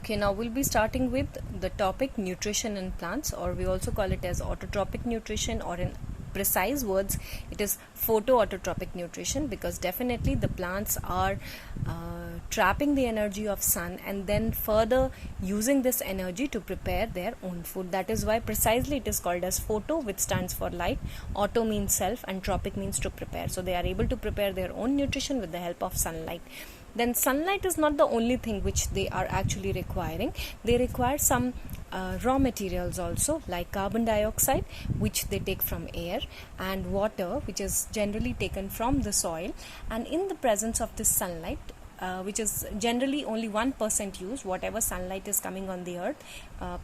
Okay, now we'll be starting with the topic nutrition in plants, or we also call it as autotrophic nutrition, or in precise words it is photoautotropic nutrition, because definitely the plants are trapping the energy of sun and then further using this energy to prepare their own food. That is why precisely it is called as photo, which stands for light, auto means self, and tropic means to prepare. So they are able to prepare their own nutrition with the help of sunlight. Then sunlight is not the only thing which they are actually requiring. They require some raw materials also, like carbon dioxide, which they take from air, and water, which is generally taken from the soil. And in the presence of this sunlight, which is generally only 1% used, whatever sunlight is coming on the earth,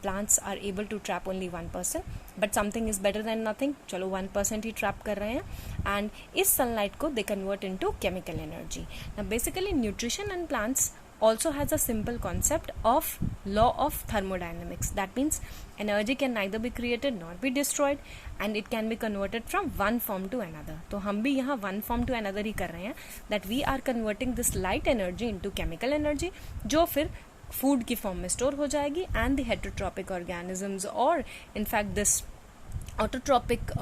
plants are able to trap only 1%, but something is better than nothing. चलो 1% ही trap कर रहे हैं, and इस sunlight को they convert into chemical energy. Now basically nutrition in plants also has a simple concept of law of thermodynamics. That means energy can neither be created nor be destroyed, and it can be converted from one form to another. तो हम भी यहाँ one form to another ही कर रहे हैं, that we are converting this light energy into chemical energy, जो फिर food की form में store हो जाएगी, and the heterotrophic organisms, or in fact this autotrophic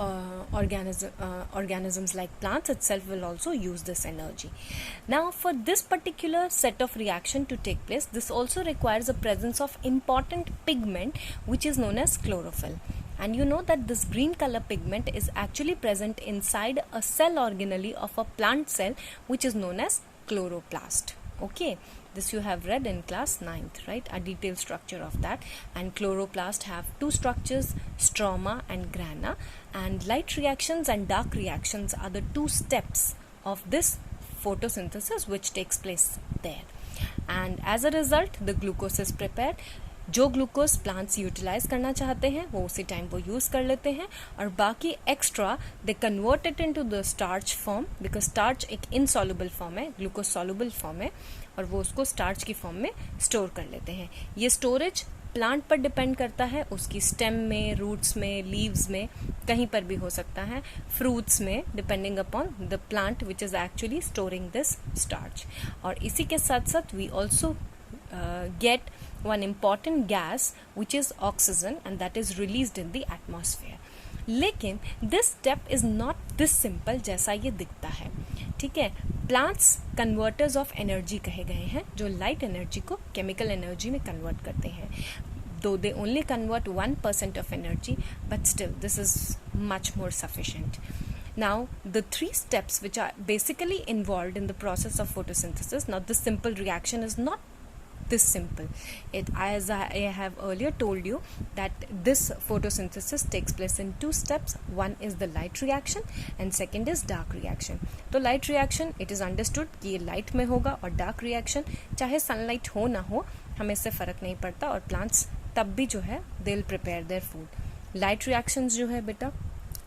organisms like plants itself will also use this energy. Now for this particular set of reaction to take place, this also requires the presence of important pigment which is known as chlorophyll. And you know that this green color pigment is actually present inside a cell organelle of a plant cell, which is known as chloroplast. Okay, this you have read in class 9th, right? A detailed structure of that. And chloroplast have two structures, stroma and grana, and light reactions and dark reactions are the two steps of this photosynthesis which takes place there. And as a result, the glucose is prepared. जो glucose plants utilise करना चाहते हैं वो उसी time वो use कर लेते हैं, और बाकी extra they convert it into the starch form, because starch एक इनसॉल्युबल फॉर्म है, ग्लूकोज सॉल्युबल फॉर्म है, और वो उसको स्टार्च की फॉर्म में स्टोर कर लेते हैं. ये स्टोरेज प्लांट पर डिपेंड करता है, उसकी स्टेम में, रूट्स में, लीव्स में, कहीं पर भी हो सकता है, फ्रूट्स में, depending upon the plant which is actually storing this starch. और इसी के साथ साथ we also get one important gas which is oxygen, and that is released in the atmosphere. लेकिन this step is not this simple जैसा ये दिखता है. ठीक है, प्लांट्स कन्वर्टर्स ऑफ एनर्जी कहे गए हैं, जो लाइट एनर्जी को केमिकल एनर्जी में कन्वर्ट करते हैं. Though they only convert 1% of energy, but still this is much more sufficient. Now the three steps which are basically involved in the process of photosynthesis. Now this simple reaction is not this simple. As I have earlier told you, that this photosynthesis takes place in two steps. One is the light reaction and second is dark reaction. तो light reaction it is understood कि ये light में होगा, और dark reaction चाहे sunlight हो ना हो हमें इससे फ़र्क नहीं पड़ता, और plants तब भी जो है they'll prepare their food. Light reactions जो है बेटा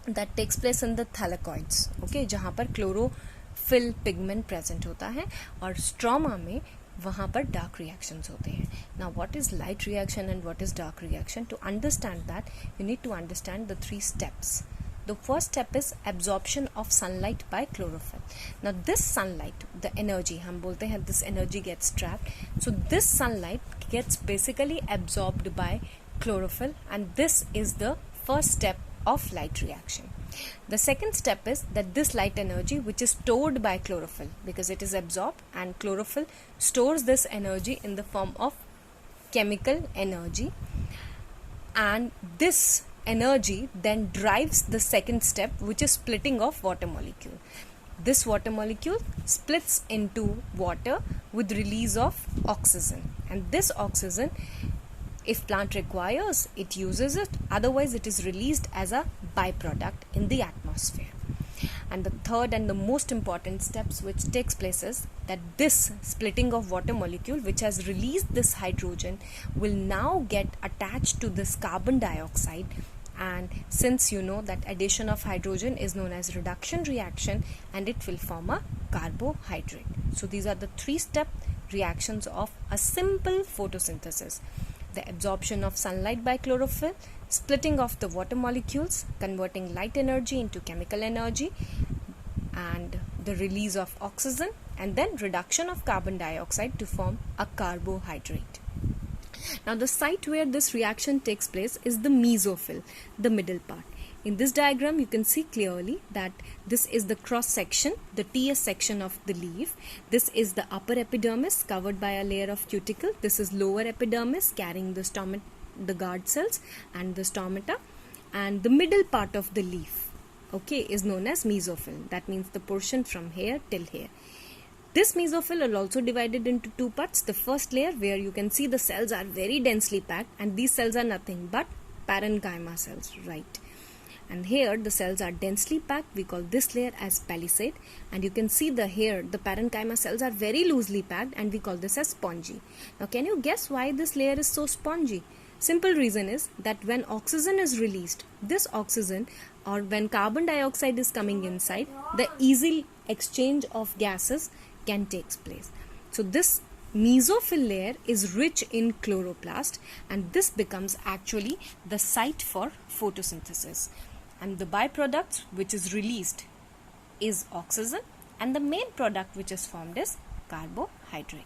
that takes place in the thylakoids, okay, जहाँ पर chlorophyll pigment present होता है, और stroma में वहाँ पर डार्क रिएक्शंस होते हैं. Now what is light reaction and what is dark reaction? To understand that you need to understand the three steps. The first step is absorption of sunlight by chlorophyll. Now this sunlight, the energy, हम बोलते हैं this energy gets trapped. So this sunlight gets basically absorbed by chlorophyll, and this is the first step of light reaction. The second step is that this light energy which is stored by chlorophyll, because it is absorbed, and chlorophyll stores this energy in the form of chemical energy, and this energy then drives the second step, which is splitting of water molecule. This water molecule splits into water with release of oxygen, and this oxygen, if plant requires, it uses it, otherwise it is released as a byproduct in the atmosphere. And the third and the most important steps which takes place is that this splitting of water molecule which has released this hydrogen will now get attached to this carbon dioxide, and since you know that addition of hydrogen is known as reduction reaction, and it will form a carbohydrate. So these are the three step reactions of a simple photosynthesis. The absorption of sunlight by chlorophyll, splitting of the water molecules, converting light energy into chemical energy, and the release of oxygen, and then reduction of carbon dioxide to form a carbohydrate. Now the site where this reaction takes place is the mesophyll, the middle part. In this diagram you can see clearly that this is the cross section, the TS section of the leaf. This is the upper epidermis covered by a layer of cuticle. This is lower epidermis carrying the guard cells and the stomata, and the middle part of the leaf, okay, is known as mesophyll. That means the portion from here till here. This mesophyll is also divided into two parts. The first layer where you can see the cells are very densely packed, and these cells are nothing but parenchyma cells, right? And here the cells are densely packed. We call this layer as palisade, and you can see the parenchyma cells are very loosely packed, and we call this as spongy. Now can you guess why this layer is so spongy? Simple reason is that when oxygen is released, this oxygen, or when carbon dioxide is coming inside, the easy exchange of gases can take place. So this mesophyll layer is rich in chloroplast, and this becomes actually the site for photosynthesis. And the byproduct which is released is oxygen, and the main product which is formed is carbohydrate.